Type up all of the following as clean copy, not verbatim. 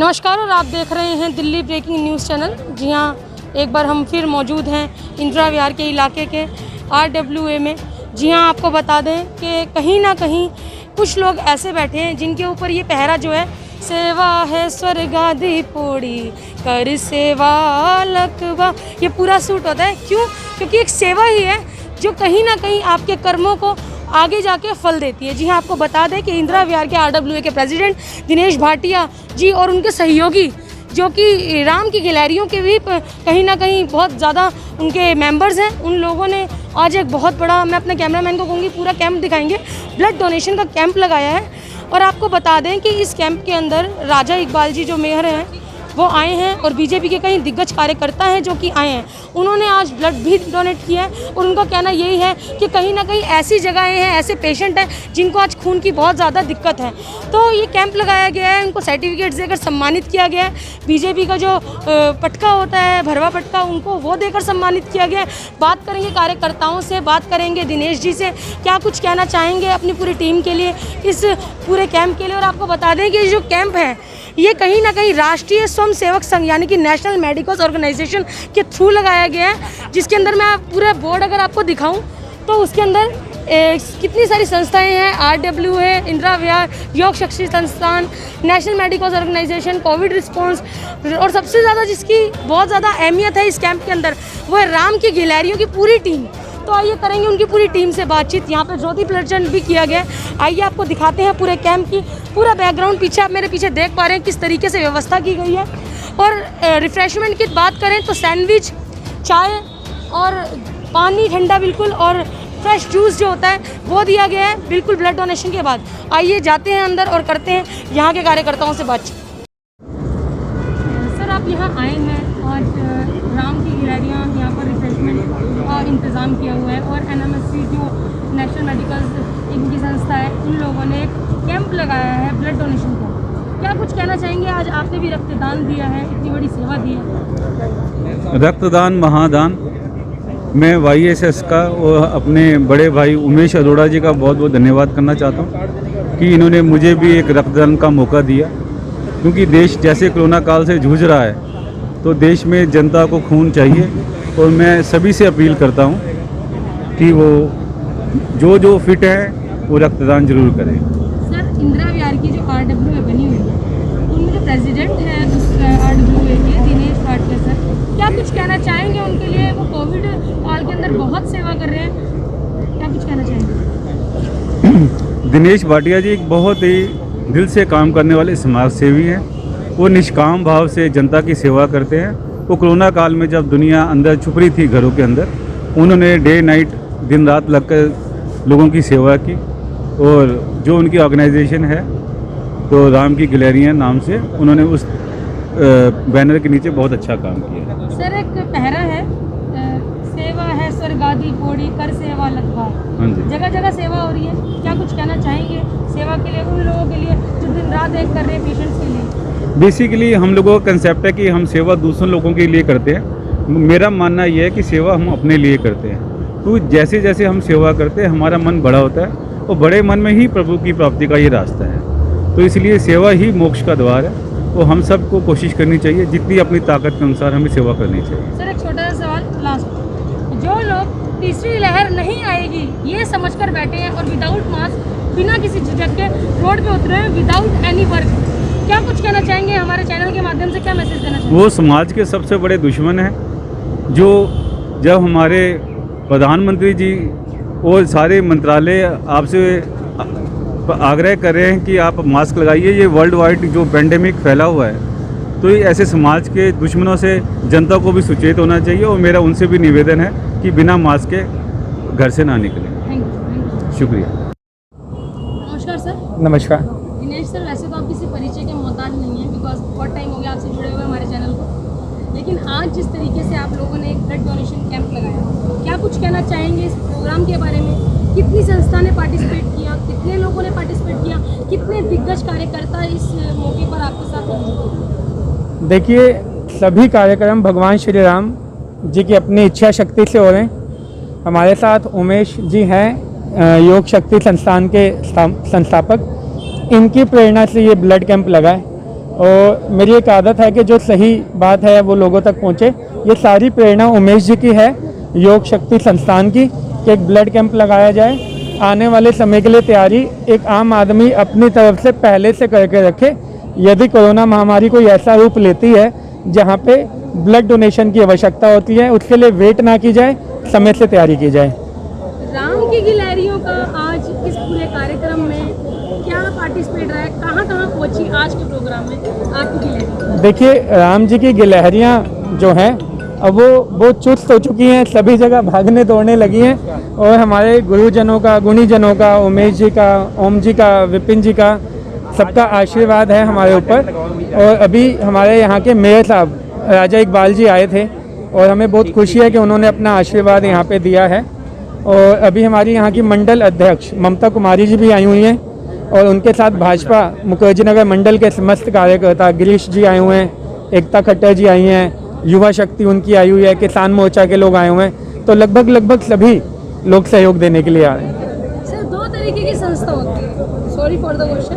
नमस्कार और आप देख रहे हैं दिल्ली ब्रेकिंग न्यूज़ चैनल। जी हाँ, एक बार हम फिर मौजूद हैं इंदिरा विहार के इलाके के RWA में। जी हाँ, आपको बता दें कि कहीं ना कहीं कुछ लोग ऐसे बैठे हैं जिनके ऊपर ये पहरा जो है, सेवा है स्वर्गादि पोड़ी कर सेवा लखवा, ये पूरा सूट होता है। क्यों? क्योंकि एक सेवा ही है जो कहीं ना कहीं आपके कर्मों को आगे जाके फल देती है। जी हाँ, आपको बता दें कि इंदिरा विहार के RWA के प्रेसिडेंट दिनेश भाटिया जी और उनके सहयोगी जो कि राम की गिलहरियों के भी कहीं ना कहीं बहुत ज़्यादा उनके मेंबर्स हैं, उन लोगों ने आज एक बहुत बड़ा, मैं अपने कैमरामैन को कहूँगी पूरा कैंप दिखाएंगे, ब्लड डोनेशन का कैंप लगाया है। और आपको बता दें कि इस कैंप के अंदर राजा इकबाल जी जो मेयर हैं वो आए हैं और बीजेपी के कई दिग्गज कार्यकर्ता हैं जो कि आए हैं। उन्होंने आज ब्लड भी डोनेट किया है और उनका कहना यही है कि कहीं ना कहीं ऐसी जगहें हैं, ऐसे पेशेंट हैं जिनको आज खून की बहुत ज़्यादा दिक्कत है। तो ये कैंप लगाया गया है, उनको सर्टिफिकेट्स देकर सम्मानित किया गया है। बीजेपी का जो पटका होता है, भरवा पटका, उनको वो देकर सम्मानित किया गया है। बात करेंगे कार्यकर्ताओं से, बात करेंगे दिनेश जी से, क्या कुछ कहना चाहेंगे अपनी पूरी टीम के लिए, इस पूरे कैंप के लिए। और आपको बता दें कि ये जो कैंप है ये कहीं ना कहीं राष्ट्रीय स्वयं सेवक संघ यानी कि नेशनल मेडिकल ऑर्गेनाइजेशन के थ्रू लगाया गया है, जिसके अंदर मैं पूरा बोर्ड अगर आपको दिखाऊं तो उसके अंदर कितनी सारी संस्थाएं हैं, RWA, इंदिरा विहार, Yog Shakti Sansthan, national medical organisation, Covid response, और सबसे ज़्यादा जिसकी बहुत ज़्यादा अहमियत है इस कैंप के अंदर वो है राम की गिलहरियों की पूरी टीम। तो आइए करेंगे उनकी पूरी टीम से बातचीत। यहाँ पे ज्योति प्रज्वलन भी किया गया है। आइए आपको दिखाते हैं पूरे कैंप की पूरा बैकग्राउंड। पीछे आप मेरे पीछे देख पा रहे हैं किस तरीके से व्यवस्था की गई है। और रिफ्रेशमेंट की बात करें तो सैंडविच, चाय और पानी ठंडा बिल्कुल, और फ्रेश जूस जो होता है वो दिया गया है बिल्कुल ब्लड डोनेशन के बाद। आइए जाते हैं अंदर और करते हैं यहाँ के कार्यकर्ताओं से बातचीत। सर, आप यहाँ आए हैं आज राम की गिलहरियाँ यहाँ पर रिफ्रेशमेंट का इंतज़ाम किया हुआ है और NMSC जो नेशनल मेडिकल इनकी संस्था है, उन लोगों ने एक कैंप लगाया है ब्लड डोनेशन का। क्या कुछ कहना चाहेंगे? आज आपने भी रक्तदान दिया है, इतनी बड़ी सेवा दी है। रक्तदान महादान। मैं YSS का और अपने बड़े भाई उमेश अरोड़ा जी का बहुत बहुत धन्यवाद करना चाहता हूँ कि इन्होंने मुझे भी एक रक्तदान का मौका दिया, क्योंकि देश जैसे कोरोना काल से जूझ रहा है तो देश में जनता को खून चाहिए। और मैं सभी से अपील करता हूँ कि वो जो फिट है वो रक्तदान जरूर करें। सर, इंदिरा विहार की जो RWA बनी हुई है, उनमें जो प्रेसिडेंट है RWA के दिनेश भाटिया सर, क्या कुछ कहना चाहेंगे उनके लिए? वो कोविड काल के अंदर बहुत सेवा कर रहे हैं, क्या कुछ कहना चाहेंगे? दिनेश भाटिया जी एक बहुत ही दिल से काम करने वाले समाज सेवी हैं। वो निष्काम भाव से जनता की सेवा करते हैं। वो कोरोना काल में जब दुनिया अंदर छुप रही थी घरों के अंदर, उन्होंने डे नाइट दिन रात लगकर लोगों की सेवा की। और जो उनकी ऑर्गेनाइजेशन है तो राम की गिलहरियाँ नाम से, उन्होंने उस बैनर के नीचे बहुत अच्छा काम किया। सर, एक पहरा है, सेवा है स्वर्गादि पोड़ी कर सेवा लखवा। हाँ जी, जगह जगह सेवा हो रही है, क्या कुछ कहना चाहेंगे सेवा के लिए उन लोगों के लिए जो दिन रात एक कर रहे हैं पेशेंट्स के लिए? बेसिकली हम लोगों का कंसेप्ट है कि हम सेवा दूसरों लोगों के लिए करते हैं। मेरा मानना यह है कि सेवा हम अपने लिए करते हैं। तो जैसे जैसे हम सेवा करते हैं हमारा मन बड़ा होता है और बड़े मन में ही प्रभु की प्राप्ति का ये रास्ता है। तो इसलिए सेवा ही मोक्ष का द्वार है। तो हम सबको कोशिश करनी चाहिए, जितनी अपनी ताकत के अनुसार हमें सेवा करनी चाहिए। सर, एक छोटा सा सवाल लास्ट, जो लोग तीसरी लहर नहीं आएगी ये समझकर बैठे हैं और विदाउट मास्क, बिना किसी झिझक के रोड पे उतरे हैं, विदाउट एनी वर्क, क्या कुछ कहना चाहेंगे? हमारे चैनल के माध्यम से क्या मैसेज देना चाहेंगे? वो समाज के सबसे बड़े दुश्मन हैं, जो जब हमारे प्रधानमंत्री जी और सारे मंत्रालय आपसे आग्रह कर रहे हैं कि आप मास्क लगाइए, ये वर्ल्ड वाइड जो पेंडेमिक फैला हुआ है, तो ये ऐसे समाज के दुश्मनों से जनता को भी सचेत होना चाहिए। और मेरा उनसे भी निवेदन है कि बिना मास्क के घर से ना निकलें। Thank you. शुक्रिया। नमस्कार सर। नमस्कार। दिनेश सर, वैसे तो आप किसी परिचय के मोहताज नहीं है, बिकॉज बहुत टाइम हो गया आपसे जुड़े हुए हमारे चैनल को, लेकिन आज जिस तरीके से आप लोगों ने एक ब्लड डोनेशन कैंप लगाया, क्या कुछ कहना चाहेंगे इस प्रोग्राम के बारे में? कितनी संस्था ने पार्टिसिपेट किया, कितने लोगों ने पार्टिसिपेट किया, कितने दिग्गज कार्यकर्ता इस मौके पर आपके साथ मौजूद? देखिए, सभी कार्यक्रम भगवान श्री राम जी की अपनी इच्छा शक्ति से हो रहे हैं। हमारे साथ उमेश जी हैं, योग शक्ति संस्थान के संस्थापक। इनकी प्रेरणा से ये ब्लड कैंप लगा है और मेरी एक आदत है कि जो सही बात है वो लोगों तक पहुंचे। ये सारी प्रेरणा उमेश जी की है, योग शक्ति संस्थान की, कि एक ब्लड कैंप लगाया जाए। आने वाले समय के लिए तैयारी एक आम आदमी अपनी तरफ से पहले से करके रखे। यदि कोरोना महामारी कोई ऐसा रूप लेती है जहाँ पे ब्लड डोनेशन की आवश्यकता होती है, उसके लिए वेट ना की जाए, समय से तैयारी की जाए। राम की गिलहरियों का आज इस पूरे कार्यक्रम में क्या पार्टिसिपेट रहा है, कहाँ कहाँ पहुँची आज के प्रोग्राम में आपकी गिलहरी? देखिए, राम जी की गिलहरियाँ जो हैं अब वो बहुत चुस्त हो चुकी हैं, सभी जगह भागने दौड़ने लगी हैं। और हमारे गुरुजनों का, गुणीजनों का, उमेश जी का, ओम जी का, विपिन जी का, सबका आशीर्वाद है हमारे ऊपर। और अभी हमारे यहाँ के मेयर साहब राजा इकबाल जी आए थे और हमें बहुत खुशी है कि उन्होंने अपना आशीर्वाद यहाँ पे दिया है। और अभी हमारी यहाँ की मंडल अध्यक्ष ममता कुमारी जी भी आई हुई हैं और उनके साथ भाजपा मुखर्जी नगर मंडल के समस्त कार्यकर्ता गिरीश जी आए हुए हैं, एकता खट्टर जी आई हैं, युवा शक्ति उनकी आई हुई है, किसान मोर्चा के लोग आए हुए हैं। तो लगभग सभी लोग सहयोग देने के लिए आ रहे हैं। सर, दो तरीके की संस्था होती है, सॉरी फॉर द क्वेश्चन।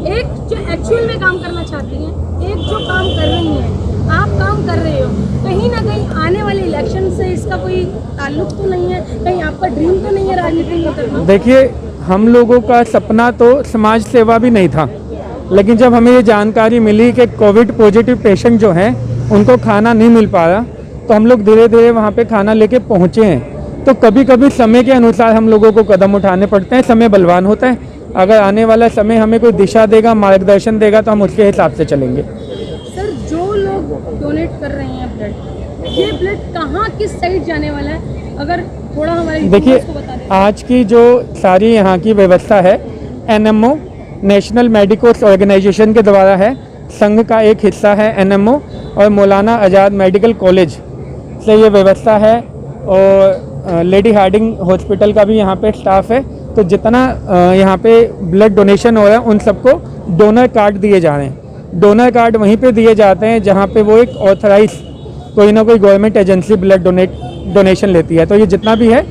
एक जो एक्चुअल में काम करना चाहती है, एक जो काम कर रही है। आप काम कर रहे हो, कहीं ना कहीं आने वाले इलेक्शन से इसका कोई ताल्लुक तो नहीं है? कहीं आपका ड्रीम तो नहीं है राजनीति में करना? देखिए, हम लोगों का सपना तो समाज सेवा भी नहीं था, लेकिन जब हमें ये जानकारी मिली कि कोविड पॉजिटिव पेशेंट जो हैं उनको खाना नहीं मिल पा रहा, तो हम लोग धीरे धीरे वहाँ पे खाना लेके पहुँचे हैं। तो कभी कभी समय के अनुसार हम लोगों को कदम उठाने पड़ते हैं, समय बलवान होता है। अगर आने वाला समय हमें कोई दिशा देगा, मार्गदर्शन देगा, तो हम उसके हिसाब से चलेंगे। सर, जो लोग डोनेट कर रहे हैं ब्लड, ये ब्लड कहाँ किस साइड जाने वाला है, अगर थोड़ा हमारे देखिए, को बता दें। आज की जो सारी यहाँ की व्यवस्था है एनएमओ, नेशनल मेडिकल ऑर्गेनाइजेशन के द्वारा है, संघ का एक हिस्सा है एनएमओ, और मौलाना आज़ाद मेडिकल कॉलेज से ये व्यवस्था है। और लेडी हार्डिंग हॉस्पिटल का भी यहाँ पे स्टाफ है। तो जितना यहाँ पे ब्लड डोनेशन हो रहा है उन सबको डोनर कार्ड दिए जा रहे हैं। डोनर कार्ड वहीं पे दिए जाते हैं जहाँ पे वो एक ऑथराइज कोई ना कोई गवर्नमेंट एजेंसी ब्लड डोनेशन लेती है। तो ये जितना भी है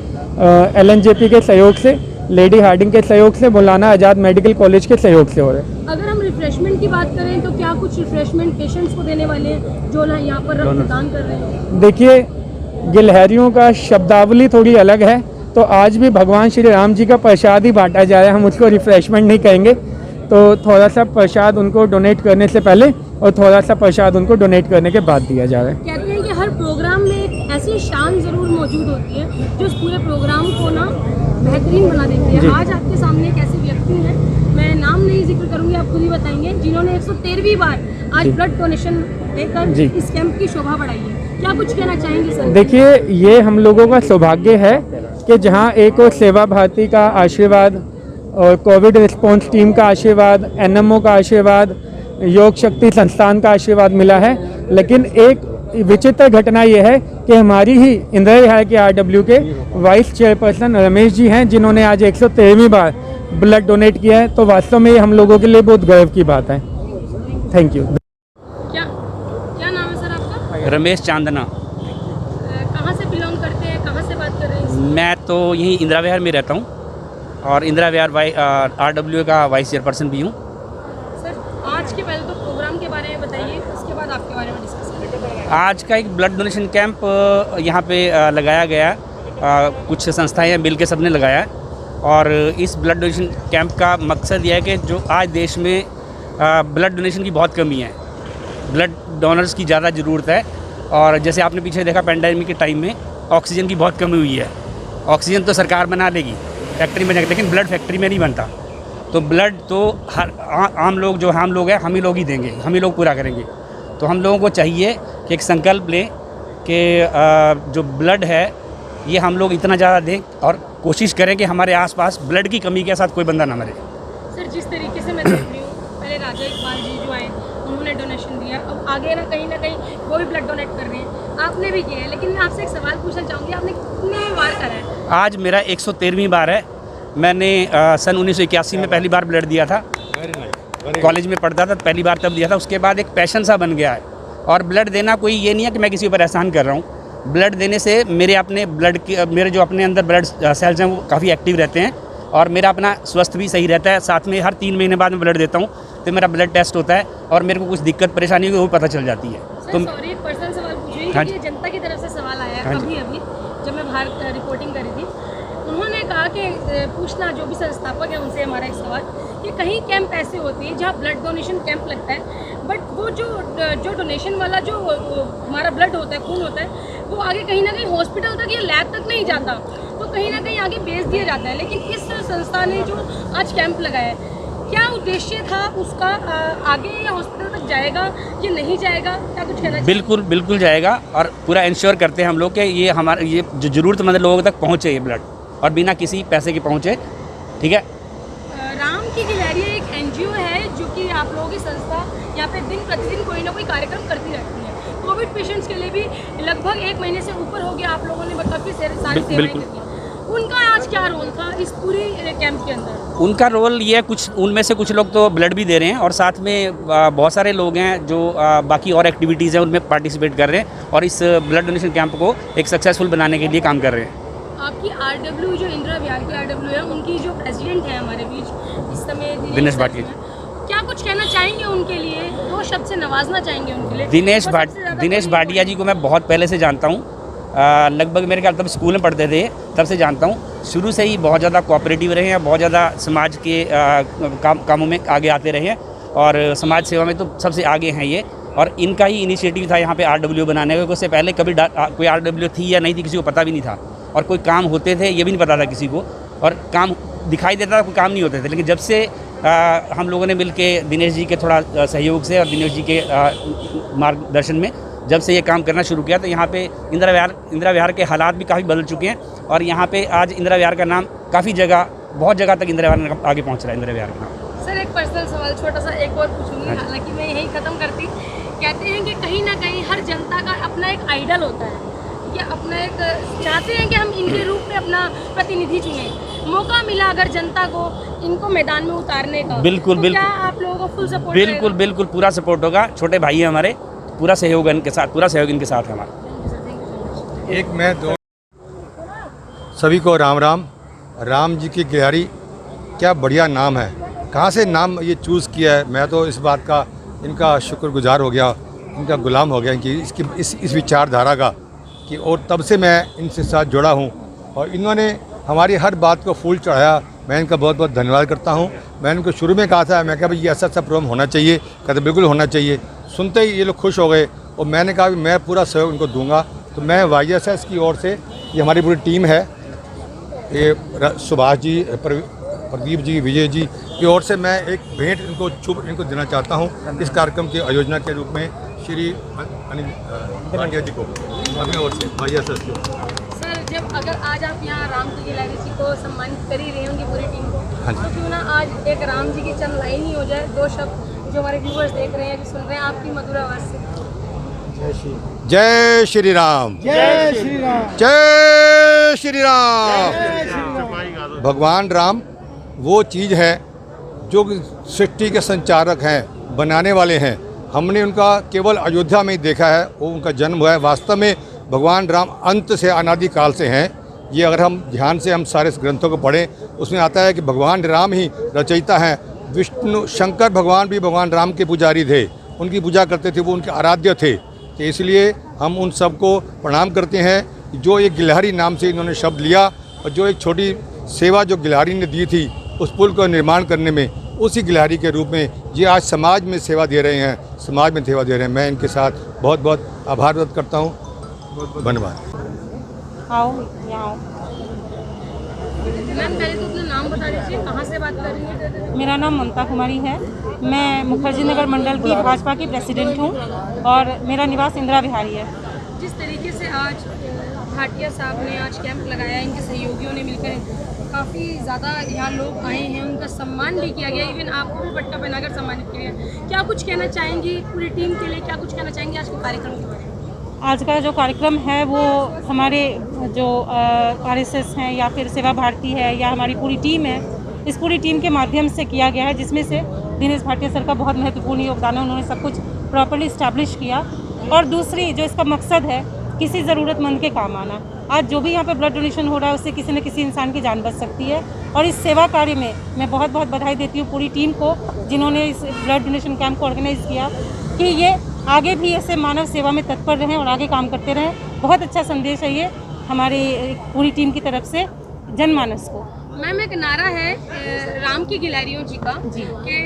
LNJP के सहयोग से, लेडी हार्डिंग के सहयोग से, मौलाना आज़ाद मेडिकल कॉलेज के सहयोग से हो रहे हैं। अगर हम रिफ्रेशमेंट की बात करें तो क्या कुछ रिफ्रेशमेंट पेशेंट्स को देने वाले हैं जो यहाँ पर रक्तदान कर रहे हैं? देखिए, गिलहरियों का शब्दावली थोड़ी अलग है, तो आज भी भगवान श्री राम जी का प्रसाद ही बांटा जा रहा है, हम उसको रिफ्रेशमेंट नहीं कहेंगे। तो थोड़ा सा प्रसाद उनको डोनेट करने से पहले और थोड़ा सा प्रसाद उनको डोनेट करने के बाद दिया जा रहा है। कहते हैं कि हर प्रोग्राम में एक ऐसी शान ज़रूर मौजूद होती है जो इस पूरे प्रोग्राम को ना बेहतरीन बना देती है। आज आपके सामने एक ऐसे व्यक्ति हैं, मैं नाम नहीं जिक्र करूंगी, आप खुद ही बताएंगे, जिन्होंने 113वीं बार आज ब्लड डोनेशन देकर इस कैंप की शोभा बढ़ाई है। क्या कुछ कहना चाहेंगे सर? देखिए, ये हम लोगों का सौभाग्य है कि जहाँ एक और सेवा भारती का आशीर्वाद और कोविड रिस्पॉन्स टीम का आशीर्वाद, एनएमओ का आशीर्वाद, योग शक्ति संस्थान का आशीर्वाद मिला है। लेकिन एक विचित्र घटना ये है कि हमारी ही इंदिरा विहार के RW के वाइस चेयरपर्सन रमेश जी हैं, जिन्होंने आज 113वीं बार ब्लड डोनेट किया है। तो वास्तव में ये हम लोगों के लिए बहुत गर्व की बात है। Thank you. क्या नाम है सर आपका? रमेश चांदना। कहाँ से बिलोंग करते हैं, कहाँ से बात कर रहे हैं? मैं तो यहीं इंदिरा विहार में रहता हूँ और इंदिरा विहार RW का वाइस चेयरपर्सन भी हूँ। सर, आज के पहले तो प्रोग्राम के बारे में बताइए, उसके बाद आपके बारे में डिस्कस करेंगे। आज का एक ब्लड डोनेशन कैंप यहाँ पे लगाया गया। कुछ संस्थाएं मिल के सबने लगाया है और इस ब्लड डोनेशन कैंप का मकसद यह है कि जो आज देश में ब्लड डोनेशन की बहुत कमी है, ब्लड डोनर्स की ज़्यादा ज़रूरत है। और जैसे आपने पीछे देखा पैंडेमिक के टाइम में ऑक्सीजन की बहुत कमी हुई है। ऑक्सीजन तो सरकार बना लेगी फैक्ट्री में जाकर, लेकिन ब्लड फैक्ट्री में नहीं बनता। तो ब्लड तो हर आम लोग जो हम लोग हैं, हम ही लोग ही देंगे, हम ही लोग पूरा करेंगे। तो हम लोगों को चाहिए कि एक संकल्प लें कि जो ब्लड है ये हम लोग इतना ज़्यादा दें और कोशिश करें कि हमारे आसपास ब्लड की कमी के साथ कोई बंदा ना मरे। सर, जिस तरीके से मैं देख रही हूँ, पहले राजा इकबाल जी जो आए उन्होंने डोनेशन दिया, अब आगे ना कहीं वो भी ब्लड डोनेट कर रहे हैं, आपने भी किया है। लेकिन मैं आपसे एक सवाल पूछना चाहूँगी, आपने कितनी बार करा है? आज मेरा 113वीं बार है। मैंने सन 1981 में पहली बार ब्लड दिया था, कॉलेज में पढ़ता था, पहली बार तब दिया था। उसके बाद एक पैशन सा बन गया है। और ब्लड देना कोई ये नहीं है कि मैं किसी ऊपर एहसान कर रहा हूँ। ब्लड देने से मेरे जो अपने अंदर ब्लड सेल्स हैं वो काफ़ी एक्टिव रहते हैं, और मेरा अपना स्वास्थ्य भी सही रहता है। साथ में हर 3 महीने बाद मैं ब्लड देता हूँ, तो मेरा ब्लड टेस्ट होता है और मेरे को कुछ दिक्कत परेशानी होगी वो पता चल जाती है। तो सॉरी, एक पर्सनल सवाल पूछिए। हाँ ये जनता की तरफ से सवाल आया है अभी जब मैं बाहर रिपोर्टिंग करी थी, उन्होंने कहा कि पूछना जो भी संस्थापक है उनसे हमारा एक सवाल कि कहीं कैंप ऐसे होते हैं जहाँ ब्लड डोनेशन कैंप लगता है, बट वो जो डोनेशन वाला जो हमारा ब्लड होता है, खून होता है, वो आगे कहीं ना कहीं हॉस्पिटल तक या लैब तक नहीं जाता, तो कहीं ना कहीं आगे बेच दिया जाता है। लेकिन इस संस्था ने जो आज कैंप लगाया है, क्या उद्देश्य था उसका? आगे या हॉस्पिटल तक जाएगा या नहीं जाएगा, क्या कुछ कहना चाहिए? बिल्कुल बिल्कुल जाएगा और पूरा इंश्योर करते हैं हम लोग कि ये हमारे ये जो ज़रूरतमंद लोगों तक पहुँचे ये ब्लड, और बिना किसी पैसे के पहुँचे। ठीक है। राम की गिलहरियाँ एक NGO है जो कि आप लोगों की संस्था यहाँ पे दिन प्रतिदिन कोई ना कोई कार्यक्रम करती रहती है। कोविड पेशेंट्स के लिए भी लगभग 1 महीने से ऊपर हो गया आप लोगों ने काफ़ी सारी सेवाएं की। उनका आज क्या रोल था इस पूरी कैंप के अंदर? उनका रोल ये कुछ उनमें से कुछ लोग तो ब्लड भी दे रहे हैं और साथ में बहुत सारे लोग हैं जो बाकी और एक्टिविटीज़ हैं उनमें पार्टिसिपेट कर रहे हैं और इस ब्लड डोनेशन कैंप को एक सक्सेसफुल बनाने के लिए काम कर रहे हैं। आपकी RW जो इंदिरा विहार की RW है, उनकी जो प्रेसिडेंट है हमारे बीच इस समय दिनेश भाटिया, क्या कुछ कहना चाहेंगे उनके लिए? 2 शब्द से नवाजना चाहेंगे उनके लिए? दिनेश भाटिया जी को मैं बहुत पहले से जानता हूँ, लगभग मेरे ख्याल तब स्कूल में पढ़ते थे तब से जानता हूँ। शुरू से ही बहुत ज़्यादा कोऑपरेटिव रहे हैं, बहुत ज़्यादा समाज के कामों में आगे आते रहे हैं और समाज सेवा में तो सबसे आगे हैं ये। और इनका ही इनिशिएटिव था यहाँ पे RW बनाने का। उससे पहले कभी कोई RW थी या नहीं थी किसी को पता भी नहीं था, और कोई काम होते थे ये भी नहीं पता था किसी को, और काम दिखाई देता था, कोई काम नहीं होते थे। लेकिन जब से हम लोगों ने मिल के दिनेश जी के थोड़ा सहयोग से और दिनेश जी के मार्गदर्शन में जब से ये काम करना शुरू किया, तो यहाँ पे इंदिरा विहार के हालात भी काफ़ी बदल चुके हैं और यहाँ पे आज इंदिरा विहार का नाम काफ़ी जगह, बहुत जगह तक इंदिरा विहार आगे पहुँच रहा है। इंदिरा विहार का नाम। सर एक पर्सनल सवाल छोटा सा एक और पूछूंगी, हालांकि मैं यही ख़त्म करती। कहते हैं कि कहीं ना कहीं हर जनता का अपना एक आइडल होता है, कि अपना एक चाहते हैं कि हम इनके रूप में अपना प्रतिनिधि चुने। मौका मिला अगर जनता को इनको मैदान में उतारने का, बिल्कुल तो बिल्कुल, क्या आप लोगों को फुल सपोर्ट? बिल्कुल बिल्कुल पूरा सपोर्ट होगा। छोटे भाई हैं हमारे, पूरा सहयोग इनके साथ, पूरा सहयोग इनके साथ है हमारा। एक मैं दो सभी को राम राम। राम जी की गिलहरी क्या बढ़िया नाम है, कहाँ से नाम ये चूज़ किया है। मैं तो इस बात का इनका शुक्रगुजार हो गया, इनका गुलाम हो गया कि इसकी इस विचारधारा का, कि और तब से मैं इनसे साथ जुड़ा हूँ और इन्होंने हमारी हर बात को फूल चढ़ाया। मैं इनका बहुत बहुत धन्यवाद करता हूँ। मैं इनको शुरू में कहा था, मैं कहा भाई ये ऐसा प्रोग्राम होना चाहिए, कहते बिल्कुल होना चाहिए। सुनते ही ये लोग खुश हो गए और मैंने कहा कि मैं पूरा सहयोग इनको दूंगा। तो मैं YSS की ओर से, ये हमारी पूरी टीम है, ये सुभाष जी, प्रदीप जी, विजय जी की ओर से मैं एक भेंट इनको देना चाहता हूँ इस कार्यक्रम के आयोजना के रूप में श्री अनिल भाटिया जी को अपनी ओर से YSS की। सर जब अगर आज आप यहाँ राम की गिलहरी जी को सम्मानित कर ही रहे होंगे पूरी टीम को, तो क्यों ना आज एक राम जी की चंद लाइन ही हो जाए, 2 शब्द जो हमारे व्यूअर्स देख रहे हैं, जो सुन रहे हैं, आपकी मधुर आवाज़ से। जय श्री राम, जय श्री राम, जय श्री राम। भगवान राम वो चीज़ है जो सृष्टि के संचारक हैं, बनाने वाले हैं। हमने उनका केवल अयोध्या में ही देखा है, वो उनका जन्म हुआ है। वास्तव में भगवान राम अंत से अनादि काल से हैं। ये अगर हम ध्यान से हम सारे ग्रंथों को पढ़ें, उसमें आता है कि भगवान राम ही रचयिता हैं। विष्णु शंकर भगवान भी भगवान राम के पुजारी थे, उनकी पूजा करते थे, वो उनके आराध्य थे। तो इसलिए हम उन सबको प्रणाम करते हैं जो एक गिलहरी नाम से इन्होंने शब्द लिया, और जो एक छोटी सेवा जो गिलहरी ने दी थी उस पुल को निर्माण करने में, उसी गिलहरी के रूप में ये आज समाज में सेवा दे रहे हैं, समाज में सेवा दे रहे हैं। मैं इनके साथ बहुत बहुत आभार व्यक्त करता हूँ। धन्यवाद। आओ यहाँ। मैम पहले तो अपना नाम बता दीजिए, कहाँ से बात कर रही हैं? मेरा नाम ममता कुमारी है। मैं मुखर्जी नगर मंडल की भाजपा की प्रेसिडेंट हूँ और मेरा निवास इंदिरा विहारी है। जिस तरीके से आज भाटिया साहब ने आज कैंप लगाया, इनके सहयोगियों ने मिलकर काफ़ी ज़्यादा यहाँ लोग आए हैं, उनका सम्मान भी किया गया, इवन आपको भी पट्टा पहनाकर सम्मानित किया गया। क्या कुछ कहना चाहेंगी पूरी टीम के लिए, क्या कुछ कहना चाहेंगे आज के कार्यक्रम के बारे में? आज का जो कार्यक्रम है वो हमारे जो RSS हैं या फिर सेवा भारती है या हमारी पूरी टीम है, इस पूरी टीम के माध्यम से किया गया है, जिसमें से दिनेश भाटिया सर का बहुत महत्वपूर्ण योगदान है। उन्होंने सब कुछ प्रॉपर्ली इस्टेब्लिश किया। और दूसरी जो इसका मकसद है किसी ज़रूरतमंद के काम आना। आज जो भी यहाँ पे ब्लड डोनेशन हो रहा है उससे किसी न किसी इंसान की जान बच सकती है। और इस सेवा कार्य में मैं बहुत बहुत बधाई देती हूँ पूरी टीम को जिन्होंने इस ब्लड डोनेशन कैंप को ऑर्गेनाइज़ किया, कि ये आगे भी ऐसे मानव सेवा में तत्पर रहें और आगे काम करते रहें। बहुत अच्छा संदेश है ये हमारी पूरी टीम की तरफ से जनमानस को। मैम एक नारा है राम की गिलहरियों जी का कि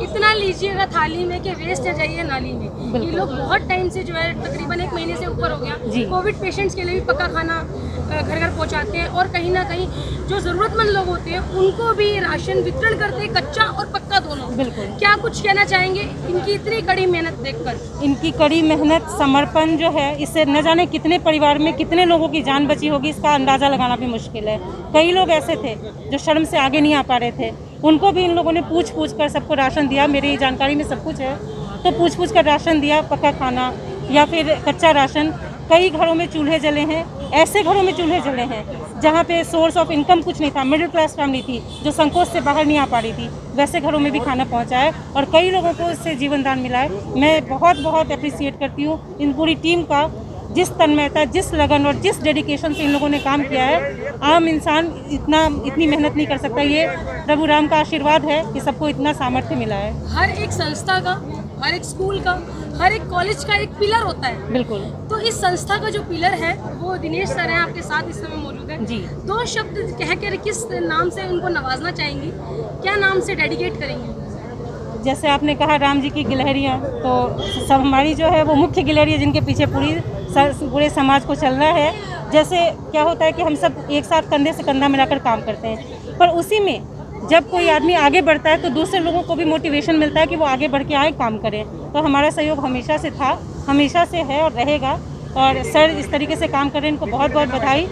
इतना लीजिएगा थाली में कि वेस्ट है जाइए नाली में। ये लोग बहुत टाइम से जो है तकरीबन 1 महीने से ऊपर हो गया कोविड पेशेंट्स के लिए भी पक्का खाना घर घर पहुंचाते हैं, और कहीं ना कहीं जो ज़रूरतमंद लोग होते हैं उनको भी राशन वितरण करते हैं, कच्चा और पक्का दोनों। बिल्कुल। क्या कुछ कहना चाहेंगे इनकी इतनी कड़ी मेहनत देखकर? इनकी कड़ी मेहनत, समर्पण जो है, इससे न जाने कितने परिवार में कितने लोगों की जान बची होगी, इसका अंदाज़ा लगाना भी मुश्किल है। कई लोग ऐसे थे जो शर्म से आगे नहीं आ पा रहे थे, उनको भी इन लोगों ने पूछ कर सबको राशन दिया। मेरी जानकारी में सब कुछ है, तो पूछ कर राशन दिया, पक्का खाना या फिर कच्चा राशन। कई घरों में चूल्हे जले हैं, ऐसे घरों में चूल्हे जले हैं जहाँ पे सोर्स ऑफ इनकम कुछ नहीं था, मिडिल क्लास फैमिली थी जो संकोच से बाहर नहीं आ पा रही थी, वैसे घरों में भी खाना पहुँचा है और कई लोगों को इससे जीवन दान मिला है। मैं बहुत बहुत अप्रिसिएट करती हूँ इन पूरी टीम का, जिस तन्मयता, जिस लगन और जिस डेडिकेशन से इन लोगों ने काम किया है। आम इंसान इतनी मेहनत नहीं कर सकता। ये प्रभु राम का आशीर्वाद है कि सबको इतना सामर्थ्य मिला है। हर एक संस्था का, हर एक स्कूल का, हर एक कॉलेज का एक पिलर होता है। बिल्कुल। तो इस संस्था का जो पिलर है वो दिनेश सर हैं, आपके साथ इस समय मौजूद हैं जी। 2 शब्द कह कर किस नाम से उनको नवाजना चाहेंगी, क्या नाम से डेडिकेट करेंगी? जैसे आपने कहा राम जी की गिलहरियाँ, तो सब हमारी जो है वो मुख्य गिलहरी है जिनके पीछे पूरे समाज को चलना है। जैसे क्या होता है कि हम सब एक साथ कंधे से कंधा मिलाकर काम करते हैं, पर उसी में जब कोई आदमी आगे बढ़ता है तो दूसरे लोगों को भी मोटिवेशन मिलता है कि वो आगे बढ़ के आए, काम करें। तो हमारा सहयोग हमेशा से था, हमेशा से है और रहेगा। और सर इस तरीके से काम कर रहे हैं, इनको बहुत बहुत बधाई,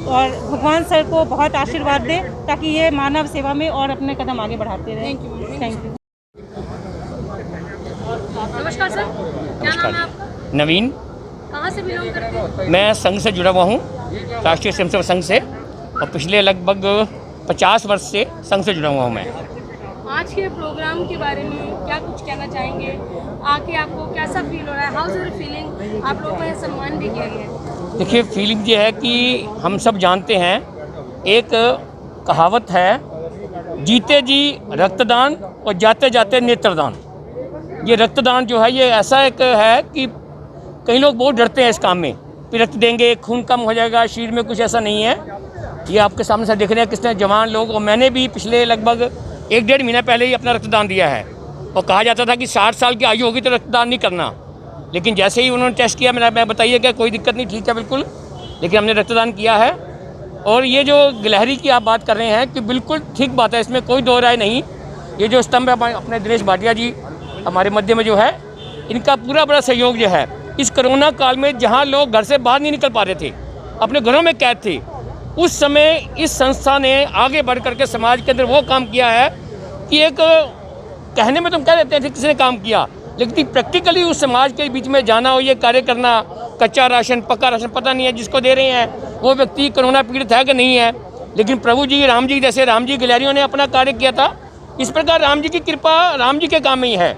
और भगवान सर को बहुत आशीर्वाद दें ताकि ये मानव सेवा में और अपने कदम आगे बढ़ाते रहें। Thank you. नमस्कार सर, क्या नाम है आपका? नवीन। कहाँ से बिलोंग करते हैं? मैं संघ से जुड़ा हुआ हूँ, राष्ट्रीय स्वयंसेवक संघ से, और पिछले लगभग 50 वर्ष से संघ से जुड़ा हुआ हूँ मैं। आज के प्रोग्राम के बारे में क्या कुछ कहना चाहेंगे? आके आपको कैसा फील हो रहा है? How is your feeling? आप लोगों का सम्मान भी किया गया है। देखिए, फीलिंग ये है कि हम सब जानते हैं, एक कहावत है, जीते जी रक्तदान और जाते जाते नेत्रदान। ये रक्तदान जो है ये ऐसा एक है कि कई लोग बहुत डरते हैं इस काम में, फिर रक्त देंगे खून कम हो जाएगा शरीर में, कुछ ऐसा नहीं है। ये आपके सामने से देख रहे हैं किसने जवान लोग, और मैंने भी पिछले लगभग 1-1.5 महीना पहले ही अपना रक्तदान दिया है। और कहा जाता था कि 60 साल की आयु होगी तो रक्तदान नहीं करना, लेकिन जैसे ही उन्होंने टेस्ट किया, मैं बताइए क्या कोई दिक्कत नहीं, ठीक है बिल्कुल, लेकिन हमने रक्तदान किया है। और ये जो गिलहरी की आप बात कर रहे हैं कि बिल्कुल ठीक बात है, इसमें कोई दो राय नहीं। ये जो स्तंभ है अपने दिनेश भाटिया जी हमारे मध्य में जो है, इनका पूरा बड़ा सहयोग जो है इस कोरोना काल में, जहाँ लोग घर से बाहर नहीं निकल पा रहे थे, अपने घरों में कैद थे, उस समय इस संस्था ने आगे बढ़ करके समाज के अंदर वो काम किया है कि एक कहने में तुम कह देते थे किसी ने काम किया, लेकिन प्रैक्टिकली उस समाज के बीच में जाना और ये कार्य करना, कच्चा राशन पक्का राशन पता नहीं है जिसको दे रहे हैं वो व्यक्ति कोरोना पीड़ित है कि नहीं है, लेकिन प्रभु जी राम जी जैसे राम जी गिलहरियों ने अपना कार्य किया था, इस प्रकार राम जी की कृपा राम जी के काम में ही है।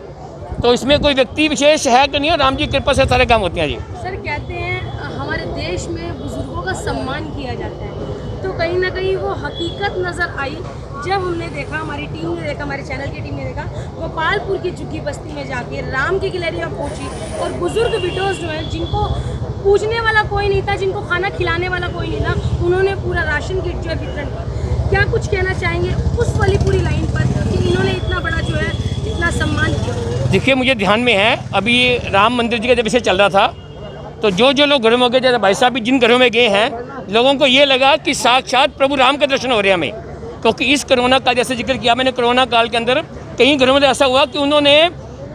तो इसमें कोई व्यक्ति विशेष है कि नहीं है, राम जी की कृपा से सारे काम होते हैं। जी सर, कहते हैं हमारे देश में बुजुर्गों का सम्मान किया जाता है, तो कहीं ना कहीं वो हकीकत नज़र आई जब हमने देखा, हमारी टीम ने देखा, हमारे चैनल की टीम ने देखा, गोपालपुर की झुग्गी बस्ती में जाके राम की गिलहरियाँ पहुँची और बुजुर्ग विडोज जो हैं, जिनको पूजने वाला कोई नहीं था, जिनको खाना खिलाने वाला कोई नहीं था, उन्होंने पूरा राशन किट जो है वितरण किया। क्या कुछ कहना चाहेंगे उस वाली पूरी लाइन पर कि इन्होंने इतना बड़ा जो है इतना सम्मान किया? देखिए, मुझे ध्यान में है, अभी राम मंदिर जी का जब इसे चल रहा था, तो जो लोग घरों में गए, जैसे भाई साहब भी जिन घरों में गए हैं, लोगों को ये लगा कि साक्षात प्रभु राम के दर्शन हो रहे हैं हमें, क्योंकि इस कोरोना का जैसे जिक्र किया मैंने, कोरोना काल के अंदर कई घरों में ऐसा हुआ कि उन्होंने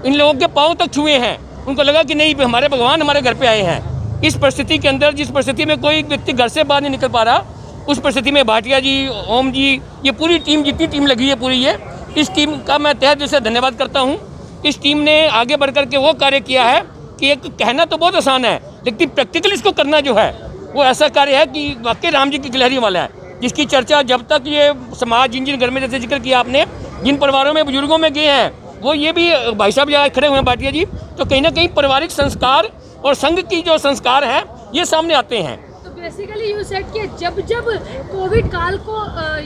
इन लोगों के पाँव तक छुए हैं, उनको लगा कि नहीं हमारे भगवान हमारे घर पे आए हैं। इस परिस्थिति के अंदर, जिस परिस्थिति में कोई व्यक्ति घर से बाहर नहीं निकल पा रहा, उस परिस्थिति में भाटिया जी, ओम जी, ये पूरी टीम, जितनी टीम लगी है पूरी, ये इस टीम का मैं तहे दिल से धन्यवाद करता हूँ। इस टीम ने आगे बढ़ कर के वो कार्य किया है कि एक कहना तो बहुत आसान है, लेकिन प्रैक्टिकली इसको करना जो है वो ऐसा कार्य है कि वाकई राम जी की गिलहरी वाला है, जिसकी चर्चा जब तक ये समाज, जिन घर में जैसे जिक्र किया आपने, जिन परिवारों में बुजुर्गों में गए हैं, वो ये भी भाई साहब यहाँ खड़े हुए हैं भाटिया जी, तो कहीं ना कहीं पारिवारिक संस्कार और संघ की जो संस्कार है ये सामने आते हैं। तो बेसिकली यू सेड कि जब जब कोविड काल को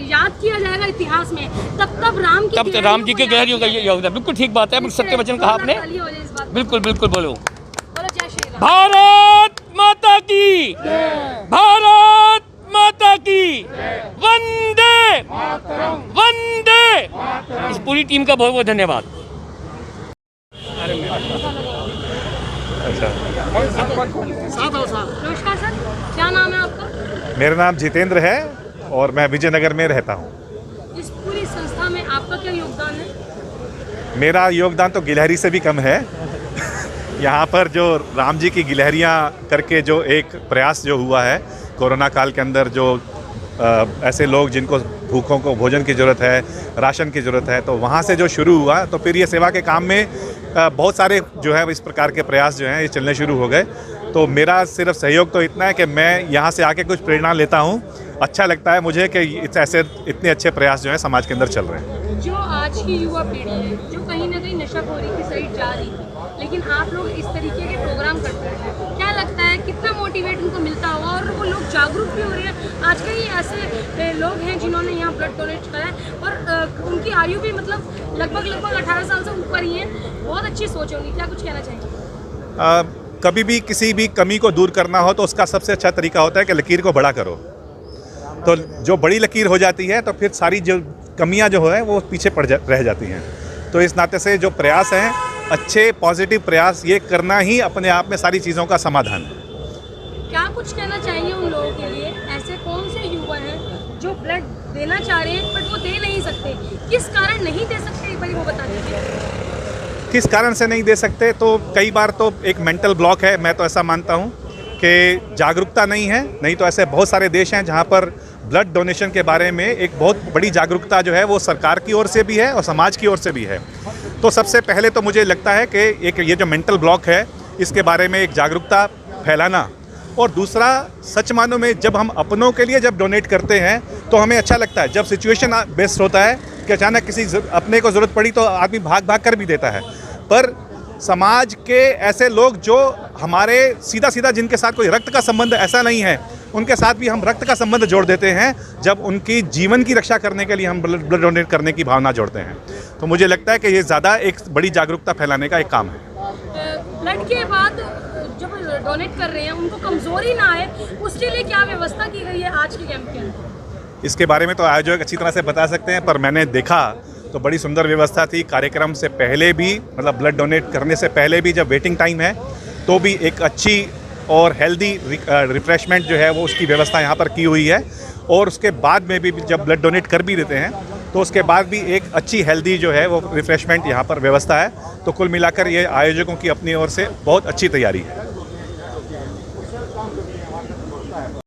याद किया जाएगा इतिहास में, तब तब राम की तब तो राम जी के गिलहरियों का ये योगदान, बिल्कुल ठीक बात है, बिल्कुल सत्य वचन कहा आपने, बिल्कुल बिल्कुल। बोलो जय श्री राम। भारत माता की, भारत माता की, वंदे वंदे। इस पूरी टीम का बहुत बहुत धन्यवाद। नमस्कार सर, क्या नाम है आपका? मेरा नाम जितेंद्र है और मैं विजयनगर में रहता हूँ। इस पूरी संस्था में आपका क्या योगदान है? मेरा योगदान तो गिलहरी से भी कम है। यहाँ पर जो राम जी की गिलहरियाँ करके जो एक प्रयास जो हुआ है कोरोना काल के अंदर, जो ऐसे लोग जिनको भूखों को भोजन की ज़रूरत है, राशन की ज़रूरत है, तो वहाँ से जो शुरू हुआ तो फिर ये सेवा के काम में बहुत सारे जो है इस प्रकार के प्रयास जो हैं ये चलने शुरू हो गए। तो मेरा सिर्फ सहयोग तो इतना है कि मैं यहाँ से आके कुछ प्रेरणा लेता हूँ। अच्छा लगता है मुझे कि ऐसे इतने अच्छे प्रयास जो हैं समाज के अंदर चल रहे हैं। जो आज की युवा पीढ़ी है जो कहीं ना कहीं नशाखोरी की साइड जा रही थी, लेकिन आप लोग इस तरीके के प्रोग्राम करते हैं, क्या लगता है कितना मोटिवेट उनको मिलता होगा और वो लोग जागरूक भी हो रहे हैं? आज कई ऐसे लोग हैं जिन्होंने यहाँ ब्लड डोनेट करा है और उनकी आयु भी मतलब लगभग 18 साल से ऊपर ही है। बहुत अच्छी सोच होगी, क्या कुछ कहना चाहेंगे? कभी भी किसी भी कमी को दूर करना हो तो उसका सबसे अच्छा तरीका होता है कि लकीर को बड़ा करो। तो जो बड़ी लकीर हो जाती है तो फिर सारी जो कमियां जो है वो पीछे रह जाती हैं। तो इस नाते से जो प्रयास हैं, अच्छे पॉजिटिव प्रयास, ये करना ही अपने आप में सारी चीज़ों का समाधान है। क्या कुछ कहना चाहेंगे उन लोगों के लिए? ऐसे कौन से युवा हैं जो ब्लड देना चाह रहे हैं बट वो दे नहीं सकते, किस कारण नहीं दे सकते, एक बार वो बता दीजिए। किस कारण से नहीं दे सकते? तो कई बार तो एक मेंटल ब्लॉक है, मैं तो ऐसा मानता हूँ कि जागरूकता नहीं है। नहीं तो ऐसे बहुत सारे देश हैं जहाँ पर ब्लड डोनेशन के बारे में एक बहुत बड़ी जागरूकता जो है वो सरकार की ओर से भी है और समाज की ओर से भी है। तो सबसे पहले तो मुझे लगता है कि एक ये जो मेंटल ब्लॉक है इसके बारे में एक जागरूकता फैलाना, और दूसरा सच मानो में जब हम अपनों के लिए जब डोनेट करते हैं तो हमें अच्छा लगता है। जब सिचुएशन बेस्ड होता है कि अचानक किसी अपने को ज़रूरत पड़ी तो आदमी भाग भाग कर भी देता है, पर समाज के ऐसे लोग जो हमारे सीधा सीधा जिनके साथ कोई रक्त का संबंध ऐसा नहीं है, उनके साथ भी हम रक्त का संबंध जोड़ देते हैं जब उनकी जीवन की रक्षा करने के लिए हम ब्लड डोनेट करने की भावना जोड़ते हैं। तो मुझे लगता है कि ये ज़्यादा एक बड़ी जागरूकता फैलाने का एक काम है। ब्लड के बाद जब डोनेट कर रहे हैं उनको कमजोरी ना आए, उसके लिए क्या व्यवस्था की गई है आज के कैंप के अंदर? इसके बारे में तो आयोजक अच्छी तरह से बता सकते हैं, पर मैंने देखा तो बड़ी सुंदर व्यवस्था थी। कार्यक्रम से पहले भी, मतलब ब्लड डोनेट करने से पहले भी जब वेटिंग टाइम है तो भी एक अच्छी और हेल्दी रिफ्रेशमेंट जो है वो उसकी व्यवस्था यहाँ पर की हुई है। और उसके बाद में भी जब ब्लड डोनेट कर भी देते हैं तो उसके बाद भी एक अच्छी हेल्दी जो है वो रिफ्रेशमेंट यहाँ पर व्यवस्था है। तो कुल मिलाकर ये आयोजकों की अपनी ओर से बहुत अच्छी तैयारी है।